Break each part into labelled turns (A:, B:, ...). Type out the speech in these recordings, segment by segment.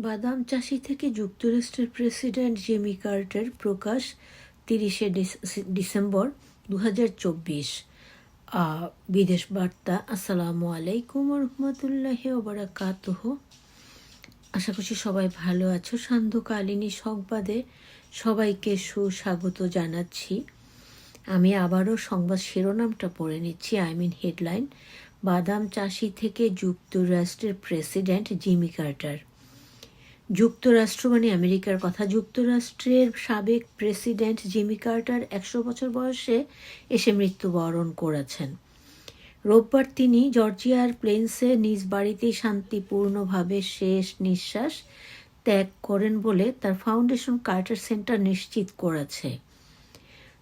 A: বাদাম চাষি থেকে যুক্তরাষ্ট্রের প্রেসিডেন্ট জিমি কার্টার প্রকাশ 30শে ডিসেম্বর 2024। বিদেশ বার্তা। আসসালামু আলাইকুম রহমতুল্লাহি ওয়া বারাকাতুহু। আশা করছি সবাই ভালো আছো। সান্ধ্যকালীন সংবাদে সবাইকে সুস্বাগত জানাচ্ছি। আমি আবারও সংবাদ শিরোনামটা পড়ে নিচ্ছি। হেডলাইন। বাদাম চাষি থেকে যুক্তরাষ্ট্রের প্রেসিডেন্ট জিমি কার্টার। যুক্তরাষ্ট্র মানে আমেরিকার কথা। যুক্তরাষ্ট্রের সাবেক প্রেসিডেন্ট জিমি কার্টার 100 বছর বয়সে এসে মৃত্যুবরণ করেছেন। রোববার তিনি জর্জিয়ার প্লেন্সে নিজ বাড়িতেই শান্তিপূর্ণভাবে শেষ নিঃশ্বাস ত্যাগ করেন বলে তার ফাউন্ডেশন কার্টার সেন্টার নিশ্চিত করেছে।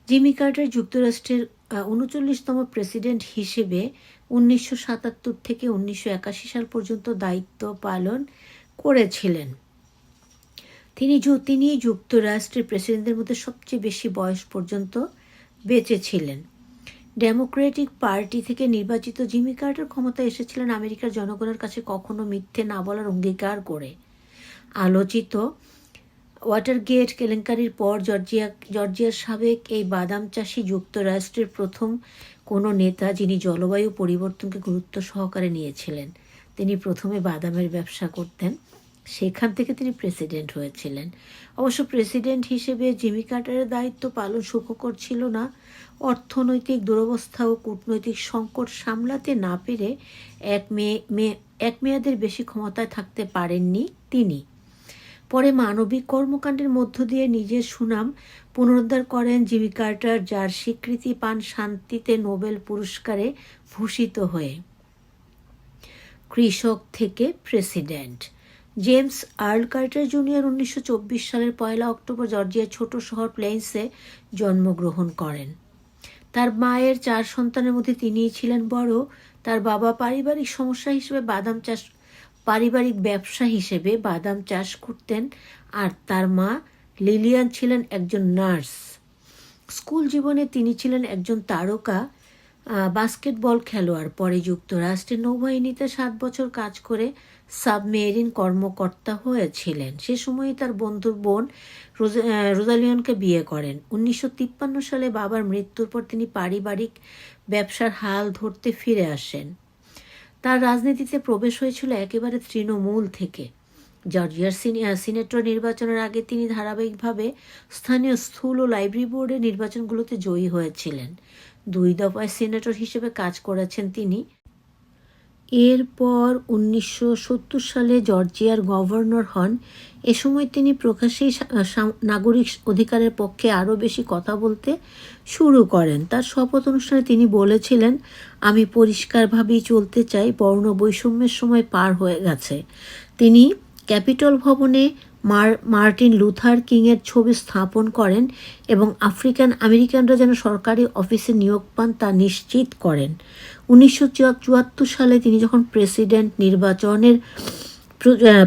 A: জিমি কার্টার যুক্তরাষ্ট্রের 39তম প্রেসিডেন্ট হিসেবে 1977 থেকে 1981 সাল পর্যন্ত দায়িত্ব পালন করেছিলেন। তিনি যুক্তরাষ্ট্রের প্রেসিডেন্টদের মধ্যে সবচেয়ে বেশি বয়স পর্যন্ত বেঁচে ছিলেন। ডেমোক্রেটিক পার্টি থেকে নির্বাচিত জিমি কার্টার ক্ষমতায় এসেছিলেন আমেরিকার জনগণের কাছে কখনো মিথ্যে না বলার অঙ্গীকার করে। আলোচিত ওয়াটারগেট কেলেঙ্কারির পর জর্জিয়ার সাবেক এই বাদাম চাষি যুক্তরাষ্ট্রের প্রথম কোনো নেতা যিনি জলবায়ু পরিবর্তনকে গুরুত্ব সহকারে নিয়েছিলেন। তিনি প্রথমে বাদামের ব্যবসা করতেন, সেখান থেকে তিনি প্রেসিডেন্ট হয়েছিলেন। অবশ্য প্রেসিডেন্ট হিসেবে জিমি কার্টারের দায়িত্ব পালন সুখকর ছিল না। অর্থনৈতিক দুরবস্থা ও কূটনৈতিক সংকট সামলাতে না পেরে এক মেয়াদের বেশি ক্ষমতায় থাকতে পারেননি তিনি। পরে মানবিক কর্মকাণ্ডের মধ্য দিয়ে নিজের সুনাম পুনরুদ্ধার করেন জিমি কার্টার, যার স্বীকৃতি পান শান্তিতে নোবেল পুরস্কারে ভূষিত হয়ে। কৃষক থেকে president. James Earl Carter junior 1924 সালের 1 অক্টোবর জর্জিয়ার ছোট শহর প্লেন্সে জন্মগ্রহণ করেন। তার মায়ের 4 সন্তানের মধ্যে তিনিই ছিলেন বড়। তার বাবা পারিবারিক ব্যবসা হিসেবে বাদাম চাষ করতেন, আর তার মা লিলিয়ান ছিলেন একজন নার্স। স্কুল জীবনে তিনি ছিলেন একজন তারকা বাস্কেটবল খেলোয়াড়। পরে যুক্তরাষ্ট্রের নৌবাহিনীতে 7 বছর কাজ করে সাবমেরিন কর্মকর্তা হয়েছিলেন। সে সময়ই তার বন্ধুর বোন রোজালিয়নকে বিয়ে করেন। 1953 সালে বাবার মৃত্যুর পর তিনি পারিবারিক ব্যবসার হাল ধরতে ফিরে আসেন। তার রাজনীতিতে প্রবেশ হয়েছিল একেবারে তৃণমূল থেকে। জর্জিয়ার সিনেটর নির্বাচনের আগে তিনি ধারাবাহিকভাবে স্থানীয় স্কুল ও লাইব্রেরি বোর্ডের নির্বাচনগুলোতে জয়ী হয়েছিলেন। 2 দফায় সিনেটর হিসেবে কাজ করেছেন তিনি। এরপর 1970 সালে জর্জিয়ার গভর্নর হন। এ সময় তিনি প্রকাশ্যেই নাগরিক অধিকারের পক্ষে আরও বেশি কথা বলতে শুরু করেন। তার শপথ অনুষ্ঠানে তিনি বলেছিলেন, আমি পরিষ্কারভাবেই চলতে চাই, বর্ণ বৈষম্যের সময় পার হয়ে গেছে। তিনি ক্যাপিটল ভবনে মার্টিন লুথার কিংয়ের ছবি স্থাপন করেন এবং আফ্রিকান আমেরিকানরা যেন সরকারি অফিসে নিয়োগ পান তা নিশ্চিত করেন। 1974 সালে তিনি যখন প্রেসিডেন্ট নির্বাচনের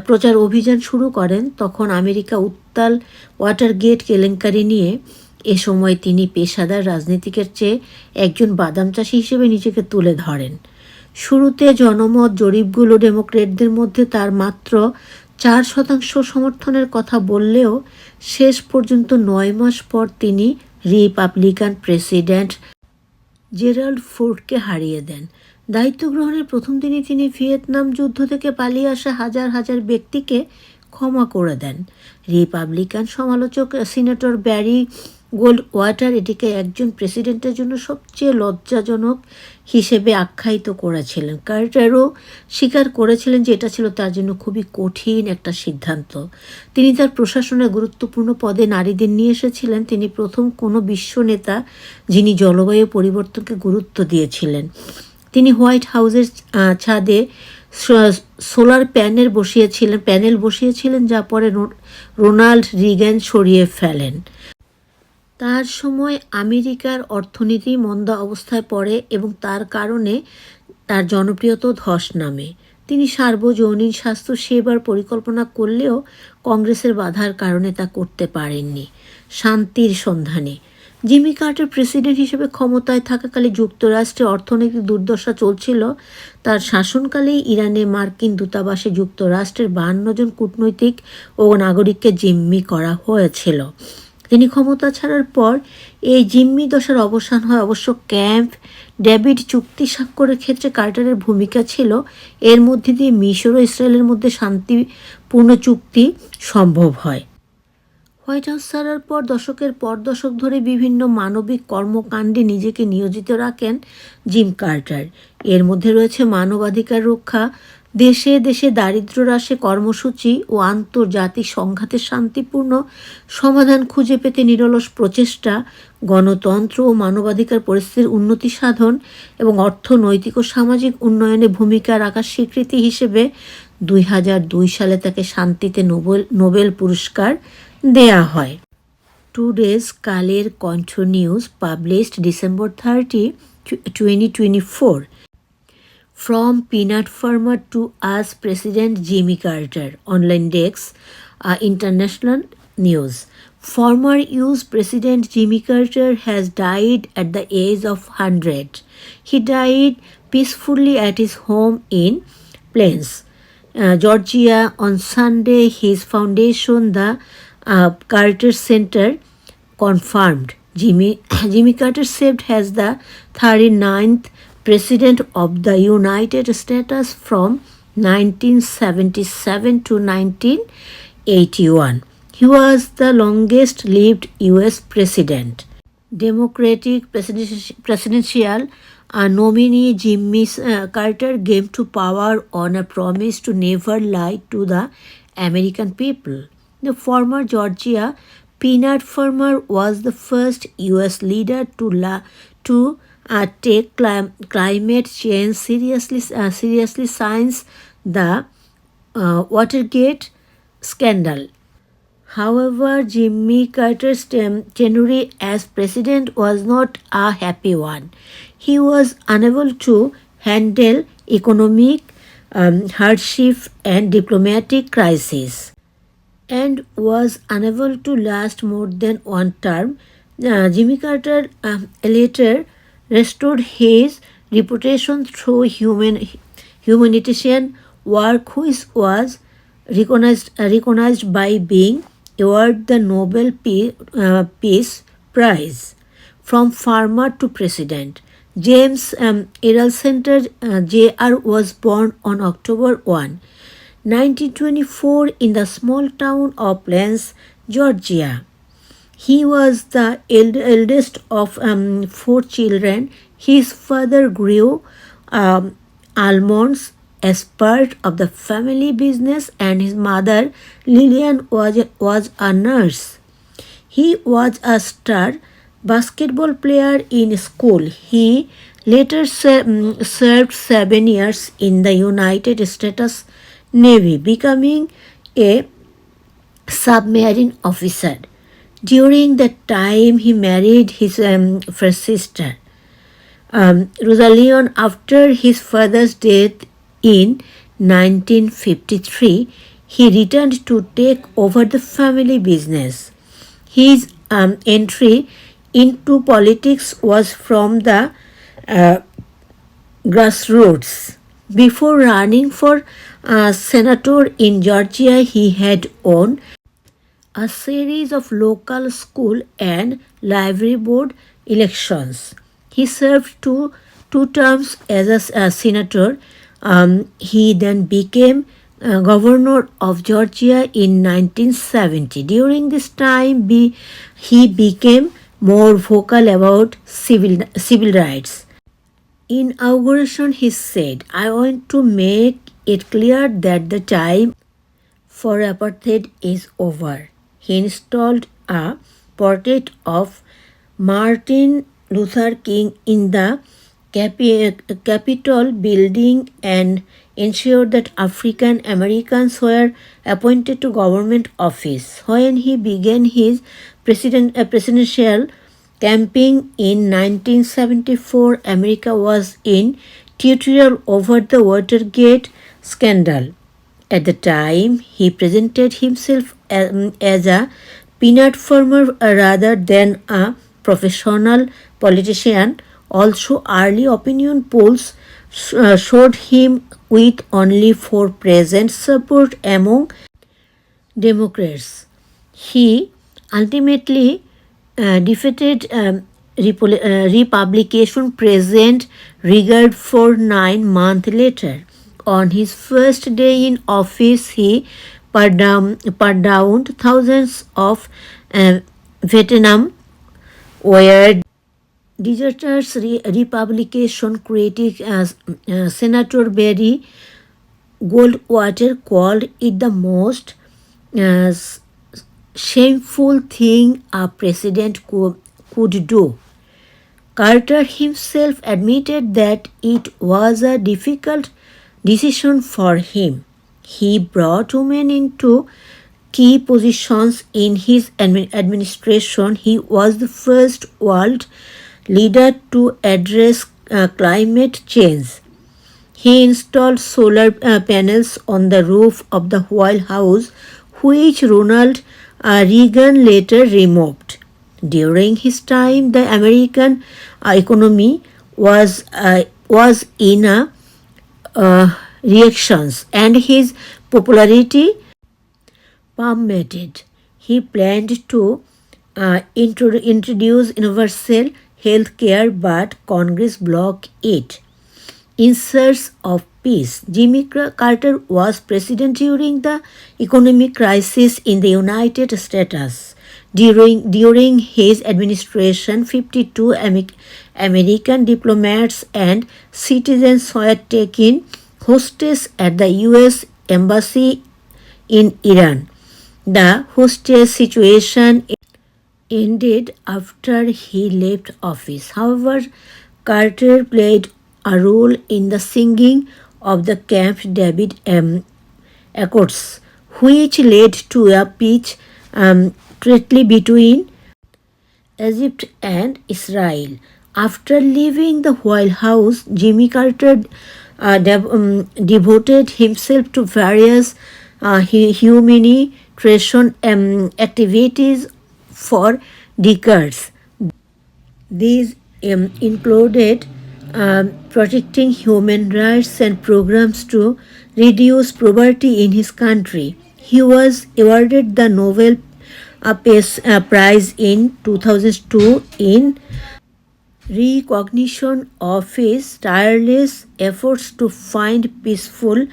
A: প্রচার অভিযান শুরু করেন, তখন আমেরিকা উত্তাল ওয়াটারগেট কেলেঙ্কারি নিয়ে। এ সময় তিনি পেশাদার রাজনীতিকের চেয়ে একজন বাদাম চাষি হিসেবে নিজেকে তুলে ধরেন। শুরুতে জনমত জরিপগুলো ডেমোক্রেটদের মধ্যে তার মাত্র 4% সমর্থনের কথা বললেও শেষ পর্যন্ত 9 মাস পর তিনি রিপাবলিকান প্রেসিডেন্ট জেরাল্ড ফোর্ডকে হারিয়ে দেন। দায়িত্ব গ্রহণের প্রথম দিনই তিনি ভিয়েতনাম যুদ্ধ থেকে পালিয়ে আসা হাজার হাজার ব্যক্তিকে ক্ষমা করে দেন। রিপাবলিকান সমালোচক সিনেটর ব্যারি গোল্ডওয়াটার এটিকে একজন প্রেসিডেন্টের জন্য সবচেয়ে লজ্জাজনক হিসেবে আখ্যায়িত করেছিলেন। কার্টারও স্বীকার করেছিলেন যে এটা ছিল তার জন্য খুবই কঠিন একটা সিদ্ধান্ত। তিনি তার প্রশাসনের গুরুত্বপূর্ণ পদে নারীদের নিয়ে এসেছিলেন। তিনি প্রথম কোনো বিশ্ব নেতা যিনি জলবায়ু পরিবর্তনকে গুরুত্ব দিয়েছিলেন। তিনি হোয়াইট হাউসের ছাদে সোলার প্যানেল বসিয়েছিলেন, যা পরে রোনাল্ড রিগান সরিয়ে ফেলেন। তার সময় আমেরিকার অর্থনীতি মন্দা অবস্থায় পড়ে এবং তার কারণে তার জনপ্রিয়তা ধস নামে। তিনি সার্বজনীন স্বাস্থ্য সেবার পরিকল্পনা করলেও কংগ্রেসের বাধার কারণে তা করতে পারেননি। শান্তির সন্ধানে। জিমি কার্টার প্রেসিডেন্ট হিসেবে ক্ষমতায় থাকাকালে যুক্তরাষ্ট্রে অর্থনৈতিক দুর্দশা চলছিল। তার শাসনকালেই ইরানে মার্কিন দূতাবাসে যুক্তরাষ্ট্রের 52 জন কূটনৈতিক ও নাগরিককে জিম্মি করা হয়েছিল। তিনি ক্ষমতা ছাড়ার পর এই জিম্মি দশার অবসান হয়। অবশ্য ক্যাম্প ডেভিড চুক্তি স্বাক্ষরের ক্ষেত্রে কার্টারের ভূমিকা ছিল। এর মধ্যে দিয়ে মিশর ও ইসরায়েলের মধ্যে শান্তিপূর্ণ চুক্তি সম্ভব হয়। হোয়াইট হাউস ছাড়ার পর দশকের পর দশক ধরে বিভিন্ন মানবিক কর্মকাণ্ডে নিজেকে নিয়োজিত রাখেন জিম কার্টার। এর মধ্যে রয়েছে মানবাধিকার রক্ষা, দেশে দেশে দারিদ্র্য হ্রাসে কর্মসূচি ও আন্তর্জাতিক সংঘাতের শান্তিপূর্ণ সমাধান খুঁজে পেতে নিরলস প্রচেষ্টা, গণতন্ত্র ও মানবাধিকার পরিস্থিতির উন্নতি সাধন এবং অর্থনৈতিক ও সামাজিক উন্নয়নে ভূমিকা রাখার স্বীকৃতি হিসেবে 2002 সালে তাকে শান্তিতে নোবেল পুরস্কার দেয়া হয়। Today's Kaler Kantho news published December 30, 2024. From peanut farmer to us President Jimmy Carter. Online desk, international news. Former US President Jimmy Carter has died at the age of 100. He died peacefully at his home in Plains, Georgia on Sunday. His foundation, the Carter Center, confirmed. Jimmy Carter served as the 39th President of the United States from 1977 to 1981. He was the longest lived US president. Democratic presidential nominee Jimmy Carter came to power on a promise to never lie to the American people. The former Georgia peanut farmer was the first US leader to take climate change seriously since the Watergate scandal. However, Jimmy Carter's tenure as president was not a happy one. He was unable to handle economic hardship and diplomatic crisis, and was unable to last more than one term. Jimmy Carter later restored his reputation through humanitarian work, which was recognized by being awarded the Nobel Peace Prize. From farmer to president, James Errol Center Jr. was born on October 1, 1924 in the small town of Plains, Georgia. He was the eldest of 4 children. His father grew almonds as part of the family business, and his mother, Lillian, was a nurse. He was a star basketball player in school. He later served 7 years in the United States Navy, becoming a submarine officer. During that time, he married his first sister, Rosalind. After his father's death in 1953, he returned to take over the family business. His entry into politics was from the grassroots. Before running for senator in Georgia, he had won a series of local school and library board elections. He served two terms as a senator. He then became governor of Georgia in 1970. During this time, he became more vocal about civil rights. In inauguration, he said, "I want to make it clear that the time for apartheid is over." He installed a portrait of Martin Luther King in the Capitol building and ensured that African Americans were appointed to government office. When he began his presidential campaign in 1974, America was in turmoil over the Watergate scandal. At the time, he presented himself as a peanut farmer rather than a professional politician. Also, early opinion polls showed him with only 4% support among Democrats. He ultimately defeated Republican President Reagan for 9 months later. On his first day in office, he pardoned thousands of Vietnam were deserters. Republican critic Senator Barry Goldwater called it the most uh, shameful thing a president could do. Carter himself admitted that it was a difficult decision for him. He brought women into key positions in his administration. He was the first world leader to address climate change. He installed solar panels on the roof of the White House, which Ronald Reagan later removed. During his time, the American economy was in a reactions, and his popularity plummeted. He planned to introduce universal health care, but Congress blocked it. In search of peace, Jimmy Carter was president during the economic crisis in the United States. During his administration, 52 American diplomats and citizens were taken hostage at the U.S. Embassy in Iran. The hostage situation ended after he left office. However, Carter played a role in the singing of the Camp David Accords, which led to a peace treaty between Egypt and Israel. After leaving the White House, Jimmy Carter devoted himself to various humanitarian activities for decades. These included protecting human rights and programs to reduce poverty in his country. He was awarded the Nobel Peace Prize in 2002 in recognition of his tireless efforts to find peaceful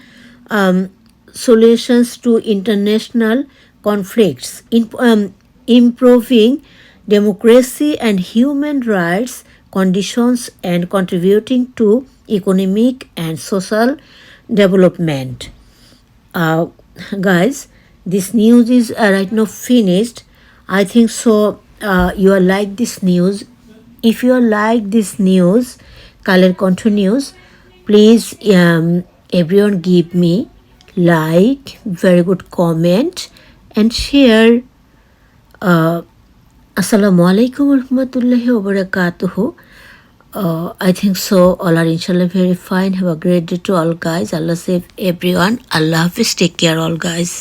A: solutions to international conflicts, improving democracy and human rights conditions, and contributing to economic and social development. Uh, Guys, this news is right now finished. I think so. You are like this news. If you are like this news, color continues. Please, everyone, give me like, very good comment, and share. Assalamu alaikum warahmatullahi wabarakatuh. I think so. All are inshallah very fine. Have a great day to all guys. Allah save everyone. Allah Hafiz. Take care all guys.